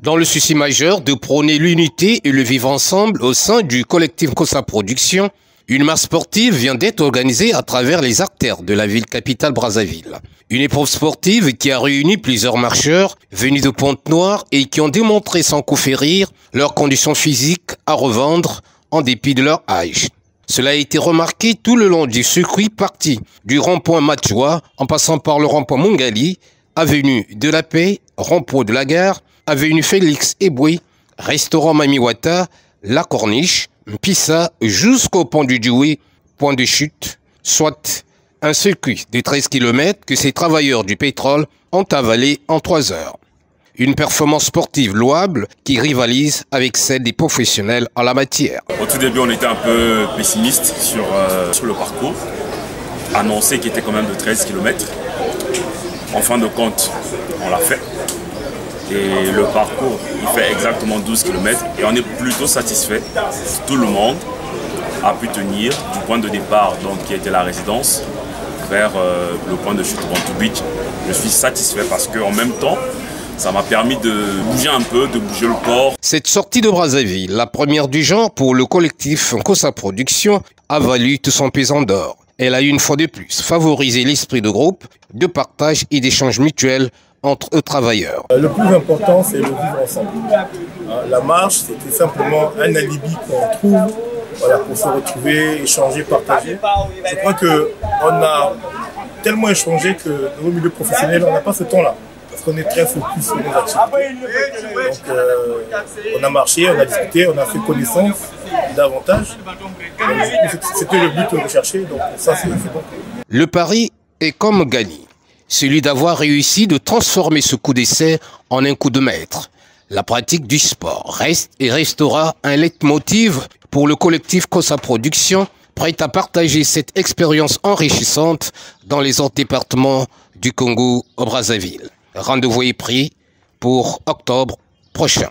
Dans le souci majeur de prôner l'unité et le vivre ensemble au sein du collectif Kossa Production, une marche sportive vient d'être organisée à travers les artères de la ville capitale Brazzaville. Une épreuve sportive qui a réuni plusieurs marcheurs venus de Pointe-Noire et qui ont démontré sans coup férir leurs conditions physiques à revendre en dépit de leur âge. Cela a été remarqué tout le long du circuit parti du rond-point Matjoua en passant par le rond-point Mungali, avenue de la Paix, rond-point de la Gare, avenue Félix Eboué, restaurant Mamiwata, La Corniche, Mpissa jusqu'au pont du Djoué, point de chute, soit un circuit de 13 km que ces travailleurs du pétrole ont avalé en 3 heures. Une performance sportive louable qui rivalise avec celle des professionnels en la matière. Au tout début, on était un peu pessimiste sur le parcours, annoncé qu'il était quand même de 13 km. En fin de compte, on l'a fait. Et le parcours, il fait exactement 12 km et on est plutôt satisfait. Tout le monde a pu tenir du point de départ, donc, qui était la résidence, vers le point de chute Bantou Beach. Je suis satisfait parce qu'en même temps, ça m'a permis de bouger un peu, de bouger le corps. Cette sortie de Brazzaville, la première du genre pour le collectif Kossa Production, a valu tout son pesant d'or. Elle a une fois de plus favorisé l'esprit de groupe, de partage et d'échange mutuel entre eux travailleurs. Le plus important, c'est le vivre ensemble. La marche, c'était simplement un alibi qu'on trouve pour se retrouver, échanger, partager. Je crois qu'on a tellement échangé que dans le milieu professionnel, on n'a pas ce temps-là. Parce qu'on est très focus sur nos activités. Donc, on a marché, on a discuté, on a fait connaissance davantage. C'était le but recherché, donc ça, c'est bon. Le pari est comme gagné. Celui d'avoir réussi de transformer ce coup d'essai en un coup de maître. La pratique du sport reste et restera un leitmotiv pour le collectif Kossa Production, prêt à partager cette expérience enrichissante dans les autres départements du Congo au Brazzaville. Rendez-vous est pris pour octobre prochain.